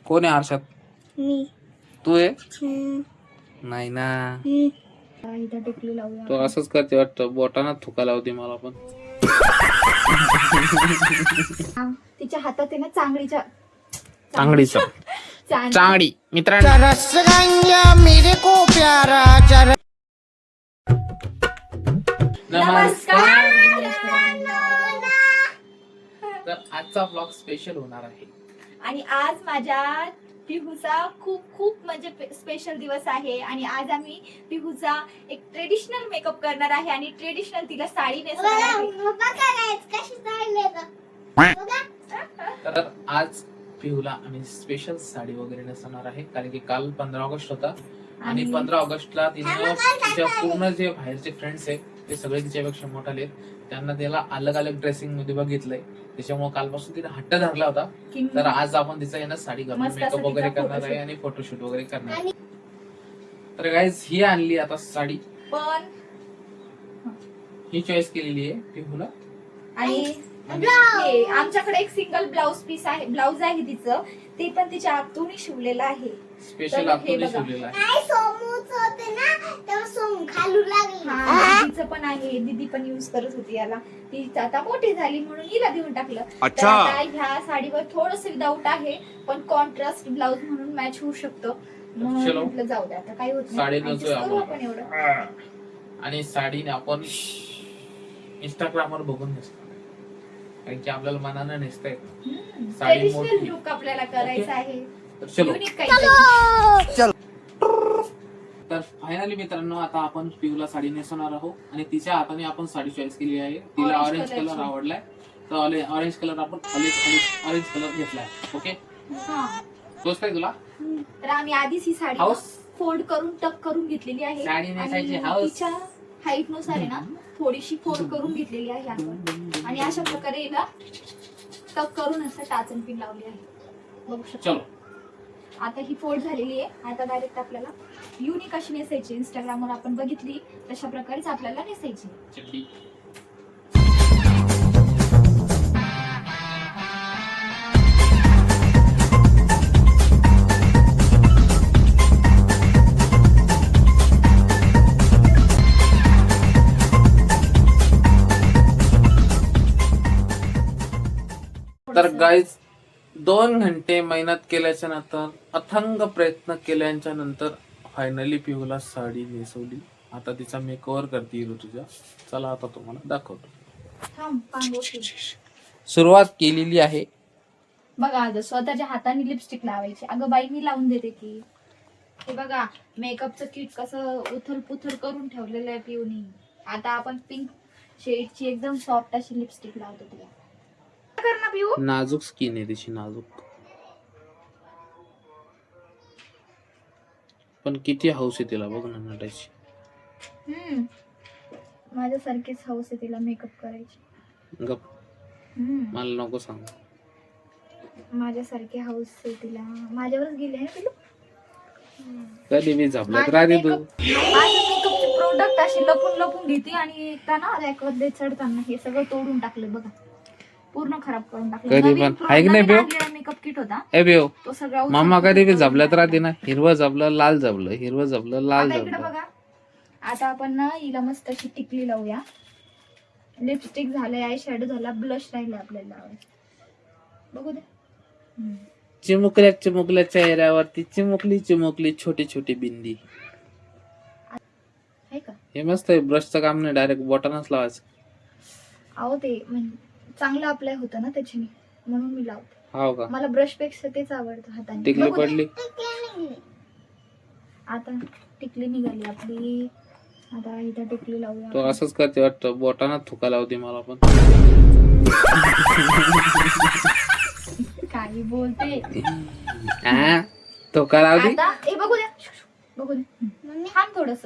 कोण आहे आरशात? मी. तू आहे? नाही ना, तो असंच करते वाटतं, बोटाना थुका लावते मला पण. तिच्या हातात आहे ना चांगलीच्या चांगडी मित्रांनो. नमस्कार. तर आजचा ब्लॉग स्पेशल होणार आहे आणि आज माझ्या पिहूचा खूप खूप म्हणजे स्पेशल दिवस आहे आणि आज आम्ही पिहूचा एक ट्रेडिशनल मेकअप करणार आहे आणि ट्रेडिशनल तिला साडी नेसवणार आहे. तर आज पिहूला आम्ही स्पेशल साडी वगैरे नेसवणार आहे, कारण की काल 15 ऑगस्ट होता आणि 15 ऑगस्टला तिने तिच्या पूर्ण जे बाहेरचे फ्रेंड्स आहेत ते सगळे तिच्यापेक्षा मोठाले आहेत, त्यांना त्याला अलग अलग ड्रेसिंग मध्ये बघितलंय, त्याच्यामुळे कालपासून तिने हट्ट धरला होता. तर आज आपण तिचा येणं साडी घालून मेकअप वगैरे करणार आहे आणि फोटोशूट वगैरे करणार आहे. तर गाईज ही आणली आता साडी, पण ही चॉईस केलेली आहे पिहूला. आणि आमच्याकडे एक सिंगल ब्लाउज पीस आहे, ब्लाउज आहे तिचं, ते पण तिच्या आतून शिवलेलं आहे, स्पेशल आतून शिवलेलं आहे. दीदीचं पण आहे, दीदी पण युज करत होती याला, ती आता मोठी झाली म्हणून हिला देऊन टाकलं. तर आता ह्या साडीवर थोडस विदाऊट आहे, पण कॉन्ट्रास्ट ब्लाउज म्हणून मॅच होऊ शकतो, म्हणून म्हटलं जाऊ दे आता काही होत साडी नाही, नसोय आपण एवढं. आणि साडीने आपण इंस्टाग्रामवर बघून नेसतो, कारण की आपल्याला मनानं नेसता येत साडी मोठी. लुक आपल्याला करायचा आहे, चलो. युनिक काहीतरी. तर फायनली मित्रांनो आता आपण पिऊला साडी नेसवणार आहोत आणि तिच्या हाताने आपण साडी चॉईस केली आहे. तिला ऑरेंज कलर आवडलाय, तर ऑरेंज कलर आपण ऑरेंज कलर घेतलाय. ओके, तोच काय तुला? तर आम्ही आधीच ही साडी फोल्ड करून टक करून घेतलेली आहे साडी नेसायची आणि हाऊस. तिच्या हाईट नुसार आहे ना थोडीशी फोल्ड करून घेतलेली आहे आपण, आणि अशा प्रकारे हिला टक करून असं टाचन पिन लावली आहे, बघू शकतो. आता ही फोल्ड झालेली आहे, आता डायरेक्ट आपल्याला युनिक अशी नेसायची, इंस्टाग्रामवर आपण बघितली तशा प्रकारेच आपल्याला नेसायची. तर गाईज 2 घंटे मेहनत केल्याच्या नंतर, अथंग प्रयत्न केल्याच्या नंतर फायनली पिहूला साडी नेसवली. आता तिचा मेकओव्हर करते तुझ्या. चला आता तुम्हाला दाखवतो. सुरुवात केलेली आहे. बघा आता स्वतःच्या हाताने लिपस्टिक लावायची. अगं बाई मी लावून देते की. हे बघा मेकअपचं किट कसं उथल पुथल करून ठेवलेलं आहे पिऊनी. आता आपण पिंक शेडची एकदम सॉफ्ट अशी लिपस्टिक लावतो तिला. कर ना पिऊ. नाजूक स्किन आहे तिची, नाजूक, पण किती हौस आहे तिला बघ ना नटायची. माझ्यासारखीच हौस आहे तिला मेकअप करायची. गप, मला नको सांग. माझ्यासारखी हौस आहे तिला. माझ्यावरच गेली आहे पिलू. कधी मी झापल्यात राहते तू. मेकअपचे प्रोडक्ट असे लपून लपून घेते आणि त्यांना रॅकवर चढताना हे सगळं तोडून टाकलं बघा, पूर्ण खराब करून टाकलं. कधी पण ऐक नाही बेव, मेकअप किट होता ए बेव, तो सगळा मामा कधी बी झापल्यात राहते ना, हिरवं झापलं लाल झापलं, हिरवं झापलं लाल इकडे झापलं. बघा. आता आपण ना हिला मस्त अशी टिकली लावूया. लिपस्टिक झालंय, आय शॅडो झाला, ब्लश राहिला आपल्याला लावायचं. बघू दे. चिमुकल्या चिमुकल्या चेहऱ्यावरती चिमुकली चिमुकली छोटी छोटी बिंदी. हे मस्त आहे. ब्रशचं काम नाही, डायरेक्ट बॉटनच लावायचं. अहो ते चांगलं अप्लाय होतं ना त्याच्याने, म्हणून मी लावते. हो का? मला ब्रश पेक्षा तेच आवडतं हाताने. टिकली पडली. आता टिकली निघाली आपली. आता इथं टिकली लावूया. तो असंच करते वाटतं, बोटाना थुका लावते मला पण. काही बोलते. थुका लावते. आता हे बघू द्या, बघू दे. थांब थोडस.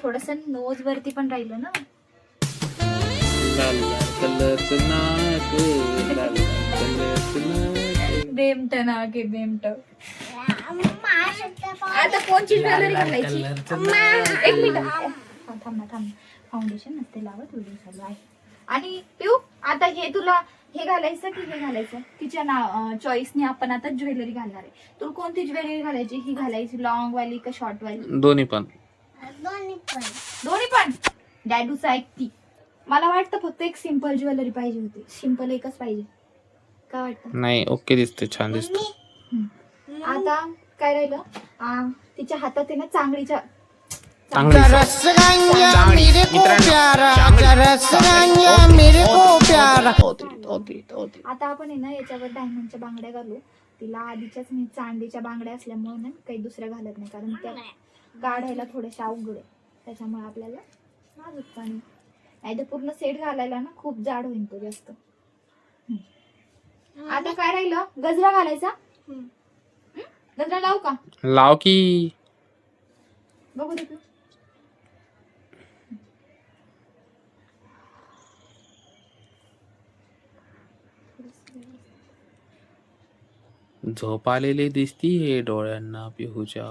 थोडस नोज वरती पण राहिलं ना. लाल कलरचं नाक, लाल कलरचं नाक. बेमट ना के बेमट. आता कोणची ज्वेलरी घालायची? एक मिनिट थांब ना, थांब. फाउंडेशन नसते लावत, व्हिडिओ चालू आहे. आणि पिऊ आता हे तुला हे घालायचं की हे घालायचं तिच्या चॉईसने आपण आता ज्वेलरी घालणार आहे. तुला कोणती ज्वेलरी घालायची? ही घालायची लॉंग वाली का शॉर्ट वाली? दोन्ही पण. दोन्ही पण. डॅडूचं ऐकती. मला वाटतं फक्त एक सिंपल ज्वेलरी पाहिजे होती. सिंपल एकच पाहिजे. काय वाटतं? नाही, ओके दिसते, छान दिसते. आता काय राहिलं? तिच्या हातात आहे ना चांगलीच्या चांगली आता आपण आहे ना याच्यावर डायमंडच्या बांगड्या घालू. तिला आधीच्याच मी चांदीच्या बांगड्या असल्यामुळे ना काही दुसऱ्या घालत नाही, कारण त्या काढायला थोड्याशा अवघड आहे. त्याच्यामुळे आपल्याला नाजूक पाणी नाही तर पूर्ण सेट घालायला ना खूप जाड होईल तो जास्त. आता काय राहिलं? गजरा घालायचा. गजरा लावू का? लाव की. बघू दे. झोप आलेली दिसतीये डोळ्यांना पिहूच्या.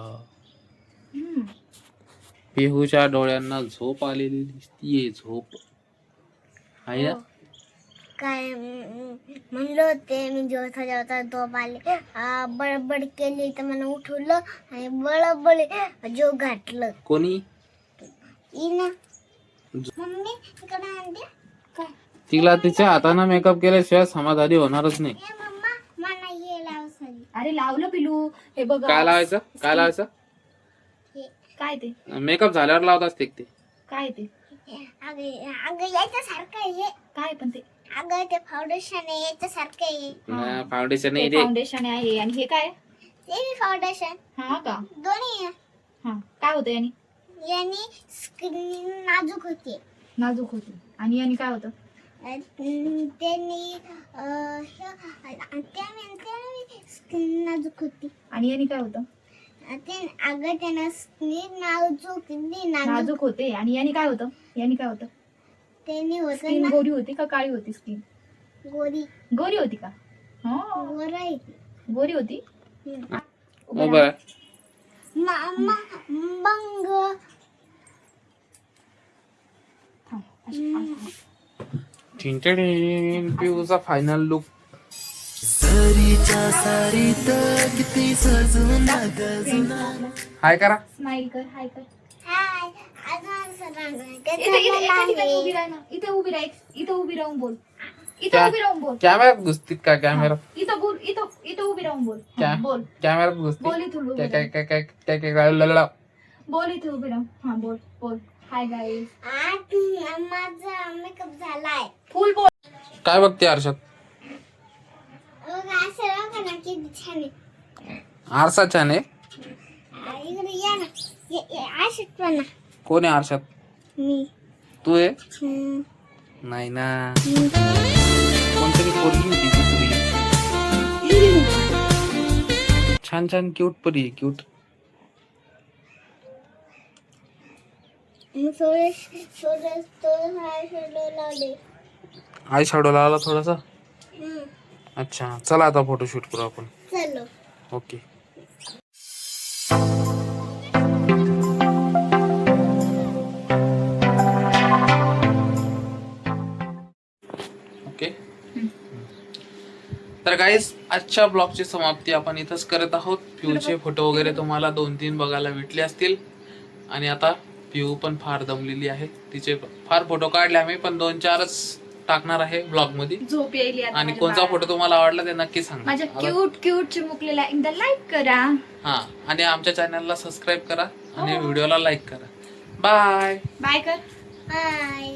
पिहूच्या डोळ्यांना झोप आलेली दिसतीये. झोप आहे ना? काय म्हणलं होते मी जेवता जेवता झोप आले, बडबड केली तर मला उठवलं आणि बडबड जो घातलं. कोणी? इना मम्मी इकडे आणते काय? तिला तिच्या हाताने मेकअप केल्याशिवाय समाधानी होणारच नाही. ए मम्मा मला हे लाव साडी. अरे लावलं पिलू. हे बघ काय लावायचं? काय लावायचं? काय ते मेकअप झाल्यावर लावत असते ते. काय ते अगं याच्यासारखं आहे हे. काय पण ते अगं ते फाउंडेशन आहे याच्यासारखं आहे. फाउंडेशन नाही रे. फाउंडेशन आहे. आणि हे काय? ते फाउंडेशन हा का? दोन्ही आहे. हा काय होतं याने? याने स्किन नाजूक होते. नाजूक होती. आणि याने काय होतं? त्यांनी स्किन नाजूक होती. आणि याने काय होतं? अगं त्यांना स्किन नाजूक नाजूक होते. आणि याने काय होतं? याने काय होतं? त्यांनी होत स्किन गोरी होती का काळी होती स्किन? गोरी गोरी होती का? हो गोरा आहे. गोरी होती. बरं. मामा बंग पिऊचा फायनल लुक. हाय करा. स्माइल कर. हाय कर. हाय अजून एका ठिकाणी उभी राह ना. इथे उभी राह. इथे उभी राहून बोल. इथे उभी राहून बोल. कॅमेऱ्यात घुसतीत का? कॅमेरा इथं बोल. इथं उभी राहून बोल. क्या? बोल. कॅमेऱ्यात घुसती. बोल इथून उभी काय राहून. काय काय काय काय काय लळला. बोल इथे उभी राहून. हा बोल बोल. Hi guys. माझा मेकअप झालाय. फुल बोल. काय बघते आरशात? असं बघा ना किती छान आहे. आरसा छान आहे. इकडे या ना. अशीच पण ना. कोण आहे आरशात? मी तू आहे? नाही ना, कोणतरी पोरगी होती दुसरी. छान छान क्यूट परी. क्यूट. आय शॅडो लावला थोडासा. अच्छा, चला आता फोटोशूट करू आपण. चलो. ओके. ओके. तर गाईज आजच्या ब्लॉगची समाप्ती आपण इथंच करत आहोत. पिऊचे फोटो वगैरे तुम्हाला 2-3 बघायला भेटले असतील. आणि आता पिऊ पण फार दमलेली आहे. तिचे फार फोटो काढले आम्ही, पण 2-4च टाकणार आहे ब्लॉग मध्ये. झोप येईल आता आणि माझ्या कोणता बाळाला. फोटो तुम्हाला आवडला ते नक्की सांगा. माझ्या क्यूट चिमुकलेला एकदा लाईक करा. हा, आणि आमच्या चॅनलला सबस्क्राईब करा आणि व्हिडिओला लाईक करा. बाय. बाय कर. बाय.